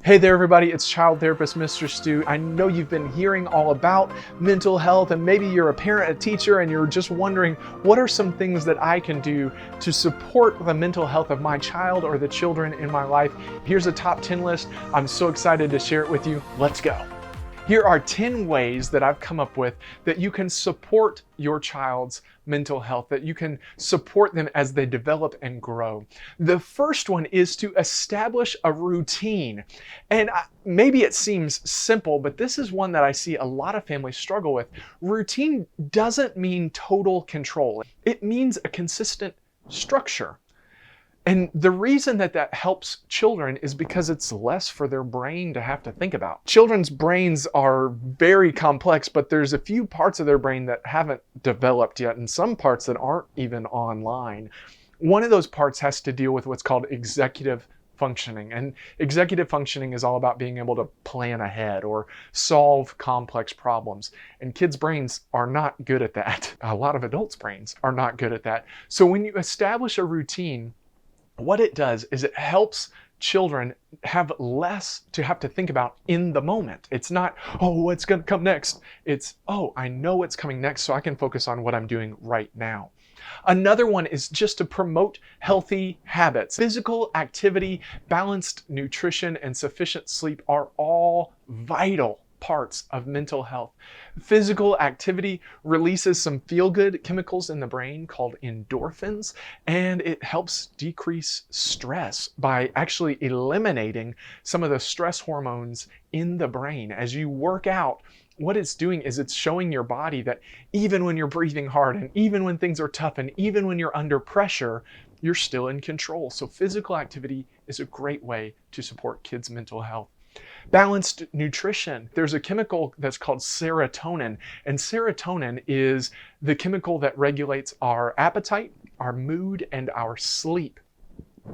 Hey there everybody, it's child therapist Mr. Stu. I know you've been hearing all about mental health, and maybe you're a parent, a teacher, and you're just wondering, what are some things that I can do to support the mental health of my child or the children in my life? Here's a top 10 list. I'm so excited to share it with you. Let's go. Here are 10 ways that I've come up with that you can support your child's mental health, that you can support them as they develop and grow. The first one is to establish a routine. And maybe it seems simple, but this is one that I see a lot of families struggle with. Routine doesn't mean total control. It means a consistent structure. And the reason that that helps children is because it's less for their brain to have to think about. Children's brains are very complex, but there's a few parts of their brain that haven't developed yet, and some parts that aren't even online. One of those parts has to deal with what's called executive functioning. And executive functioning is all about being able to plan ahead or solve complex problems. And kids' brains are not good at that. A lot of adults' brains are not good at that. So when you establish a routine, what it does is it helps children have less to have to think about in the moment. It's not, oh, what's going to come next? It's, oh, I know what's coming next, so I can focus on what I'm doing right now. Another one is just to promote healthy habits. Physical activity, balanced nutrition, and sufficient sleep are all vital parts of mental health. Physical activity releases some feel-good chemicals in the brain called endorphins, and it helps decrease stress by actually eliminating some of the stress hormones in the brain. As you work out, what it's doing is it's showing your body that even when you're breathing hard, and even when things are tough, and even when you're under pressure, you're still in control. So physical activity is a great way to support kids' mental health. Balanced nutrition. There's a chemical that's called serotonin, and serotonin is the chemical that regulates our appetite, our mood, and our sleep.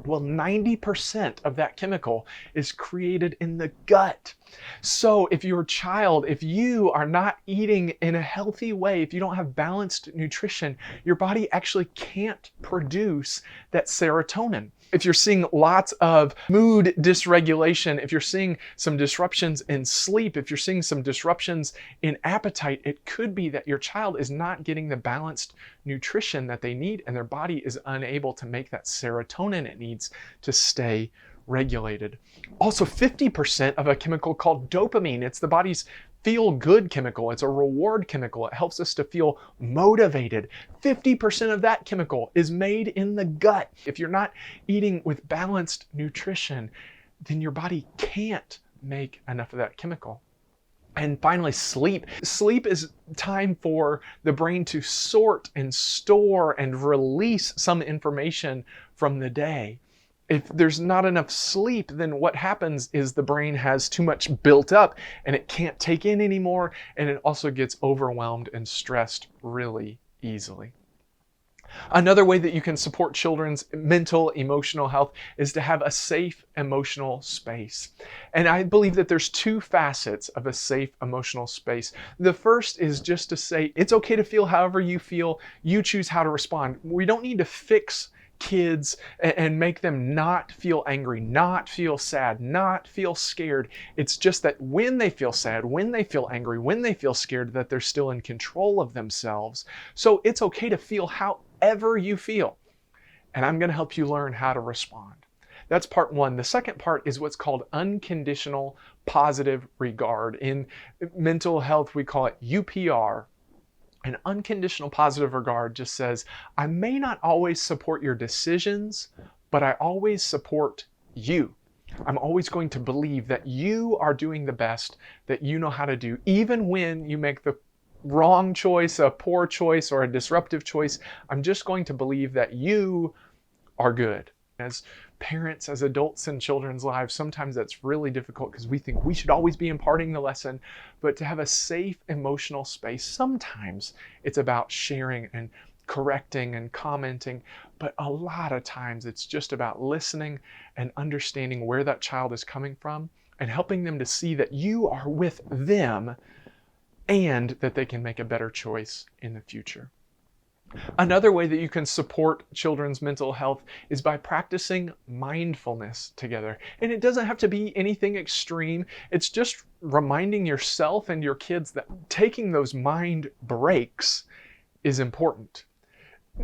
Well, 90% of that chemical is created in the gut. So if your child, if you are not eating in a healthy way, if you don't have balanced nutrition, your body actually can't produce that serotonin. If you're seeing lots of mood dysregulation, if you're seeing some disruptions in sleep, if you're seeing some disruptions in appetite, it could be that your child is not getting the balanced nutrition that they need, and their body is unable to make that serotonin it needs to stay regulated. Also, 50% of a chemical called dopamine. It's the body's feel-good chemical. It's a reward chemical. It helps us to feel motivated. 50% of that chemical is made in the gut. If you're not eating with balanced nutrition, then your body can't make enough of that chemical. And finally, sleep. Sleep is time for the brain to sort and store and release some information from the day. If there's not enough sleep, then what happens is the brain has too much built up and it can't take in anymore, and it also gets overwhelmed and stressed really easily. Another way that you can support children's mental, emotional health is to have a safe emotional space. And I believe that there's two facets of a safe emotional space. The first is just to say, it's okay to feel however you feel. You choose how to respond. We don't need to fix kids and make them not feel angry, not feel sad, not feel scared. It's just that when they feel sad, when they feel angry, when they feel scared, that they're still in control of themselves. So it's okay to feel however you feel. And I'm going to help you learn how to respond. That's part one. The second part is what's called unconditional positive regard. In mental health, we call it UPR. An unconditional positive regard just says, I may not always support your decisions, but I always support you. I'm always going to believe that you are doing the best that you know how to do, even when you make the wrong choice, a poor choice, or a disruptive choice. I'm just going to believe that you are good. As parents, as adults in children's lives, sometimes that's really difficult because we think we should always be imparting the lesson. But to have a safe emotional space, sometimes it's about sharing and correcting and commenting. But a lot of times it's just about listening and understanding where that child is coming from and helping them to see that you are with them and that they can make a better choice in the future. Another way that you can support children's mental health is by practicing mindfulness together. And it doesn't have to be anything extreme. It's just reminding yourself and your kids that taking those mind breaks is important.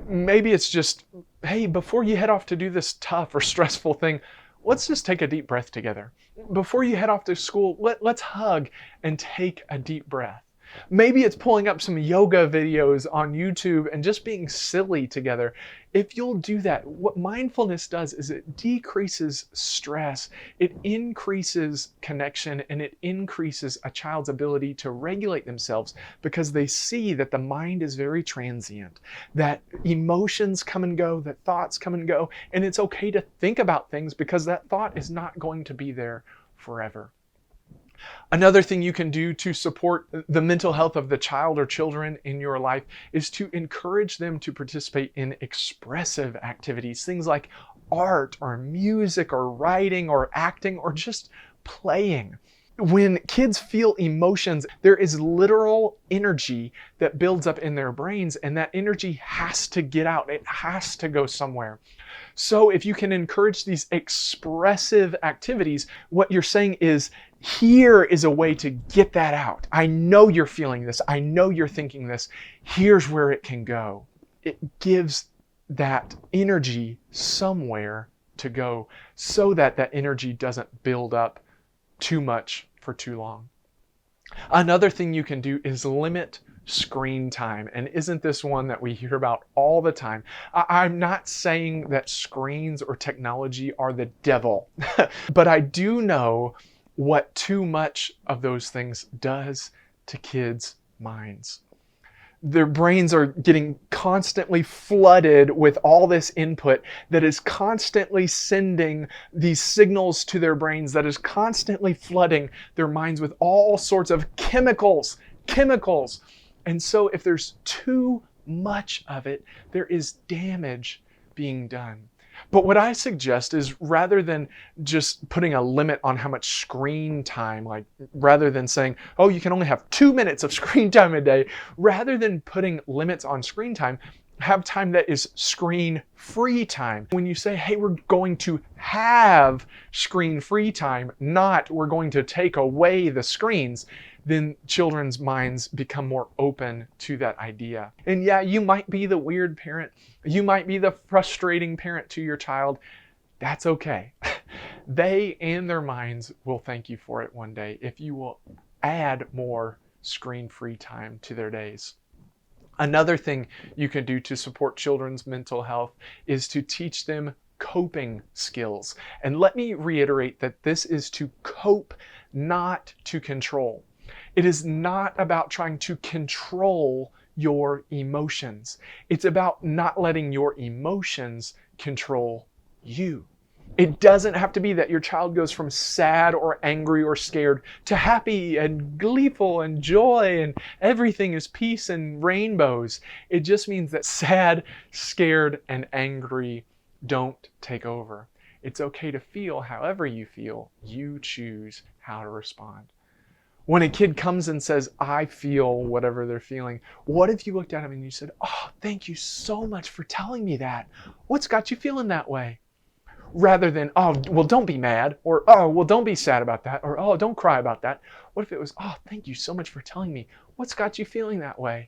Maybe it's just, hey, before you head off to do this tough or stressful thing, let's just take a deep breath together. Before you head off to school, let's hug and take a deep breath. Maybe it's pulling up some yoga videos on YouTube and just being silly together. If you'll do that, what mindfulness does is it decreases stress, it increases connection, and it increases a child's ability to regulate themselves because they see that the mind is very transient, that emotions come and go, that thoughts come and go, and it's okay to think about things because that thought is not going to be there forever. Another thing you can do to support the mental health of the child or children in your life is to encourage them to participate in expressive activities, things like art or music or writing or acting or just playing. When kids feel emotions, there is literal energy that builds up in their brains, and that energy has to get out. It has to go somewhere. So if you can encourage these expressive activities, what you're saying is, here is a way to get that out. I know you're feeling this. I know you're thinking this. Here's where it can go. It gives that energy somewhere to go so that that energy doesn't build up too much for too long. Another thing you can do is limit screen time. And isn't this one that we hear about all the time? I'm not saying that screens or technology are the devil, but I do know what too much of those things does to kids' minds. Their brains are getting constantly flooded with all this input that is constantly sending these signals to their brains, that is constantly flooding their minds with all sorts of chemicals. And so if there's too much of it, there is damage being done. But what I suggest is, rather than just putting a limit on how much screen time, like rather than saying, oh, you can only have 2 minutes of screen time a day, rather than putting limits on screen time, have time that is screen-free time. When you say, hey, we're going to have screen-free time, not we're going to take away the screens, then children's minds become more open to that idea. And yeah, you might be the weird parent. You might be the frustrating parent to your child. That's okay. They and their minds will thank you for it one day if you will add more screen-free time to their days. Another thing you can do to support children's mental health is to teach them coping skills. And let me reiterate that this is to cope, not to control. It is not about trying to control your emotions. It's about not letting your emotions control you. It doesn't have to be that your child goes from sad or angry or scared to happy and gleeful and joy and everything is peace and rainbows. It just means that sad, scared, and angry don't take over. It's okay to feel however you feel. You choose how to respond. When a kid comes and says, I feel whatever they're feeling, what if you looked at them and you said, oh, thank you so much for telling me that. What's got you feeling that way? Rather than, oh, well, don't be mad, or, oh, well, don't be sad about that, or, oh, don't cry about that. What if it was, oh, thank you so much for telling me. What's got you feeling that way?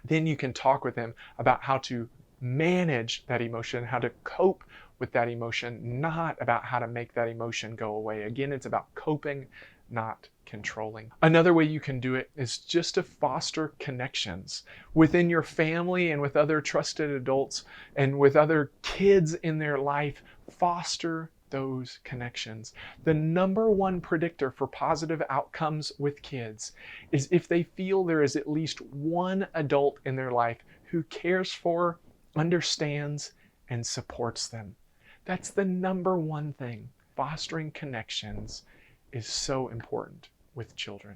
Then you can talk with them about how to manage that emotion, how to cope with that emotion, not about how to make that emotion go away. Again, it's about coping, not controlling. Another way you can do it is just to foster connections within your family and with other trusted adults and with other kids in their life. Foster those connections. The number one predictor for positive outcomes with kids is if they feel there is at least one adult in their life who cares for, understands, and supports them. That's the number one thing. Fostering connections is so important with children.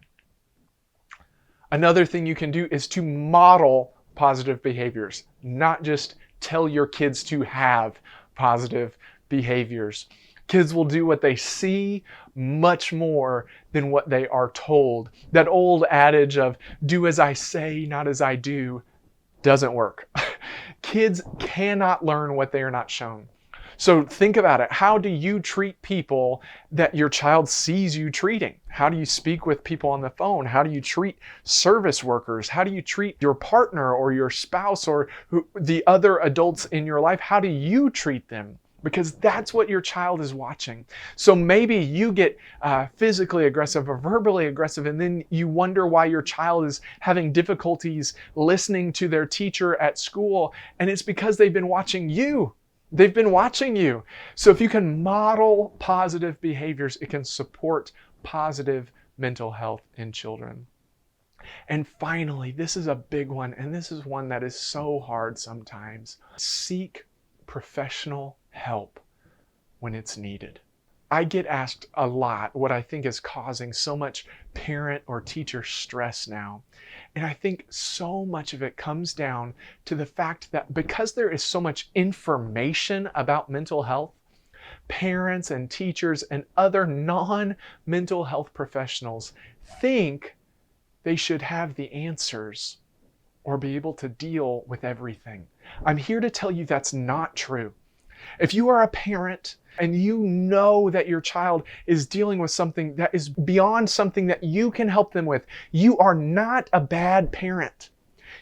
Another thing you can do is to model positive behaviors, not just tell your kids to have positive behaviors. Kids will do what they see much more than what they are told. That old adage of do as I say, not as I do, doesn't work. Kids cannot learn what they are not shown. So think about it. How do you treat people that your child sees you treating? How do you speak with people on the phone? How do you treat service workers? How do you treat your partner or your spouse or the other adults in your life? How do you treat them? Because that's what your child is watching. So maybe you get physically aggressive or verbally aggressive, and then you wonder why your child is having difficulties listening to their teacher at school, and it's because they've been watching you. They've been watching you. So if you can model positive behaviors, it can support positive mental health in children. And finally, this is a big one, and this is one that is so hard sometimes. Seek professional help when it's needed. I get asked a lot what I think is causing so much parent or teacher stress now. And I think so much of it comes down to the fact that because there is so much information about mental health, parents and teachers and other non-mental health professionals think they should have the answers or be able to deal with everything. I'm here to tell you that's not true. If you are a parent and you know that your child is dealing with something that is beyond something that you can help them with, you are not a bad parent.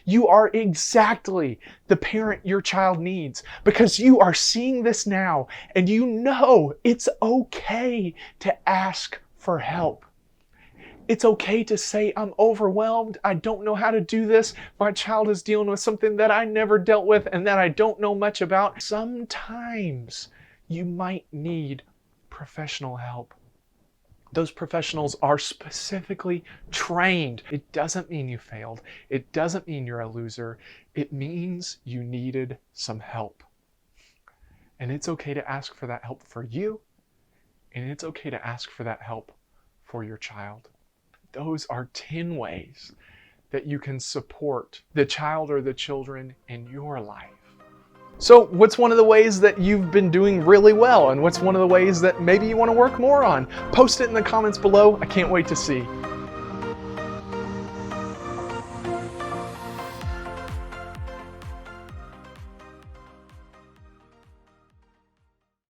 You are exactly the parent your child needs because you are seeing this now and you know it's okay to ask for help. It's okay to say, I'm overwhelmed. I don't know how to do this. My child is dealing with something that I never dealt with and that I don't know much about. Sometimes you might need professional help. Those professionals are specifically trained. It doesn't mean you failed. It doesn't mean you're a loser. It means you needed some help. And it's okay to ask for that help for you, and it's okay to ask for that help for your child. Those are 10 ways that you can support the child or the children in your life. So what's one of the ways that you've been doing really well? And what's one of the ways that maybe you want to work more on? Post it in the comments below. I can't wait to see.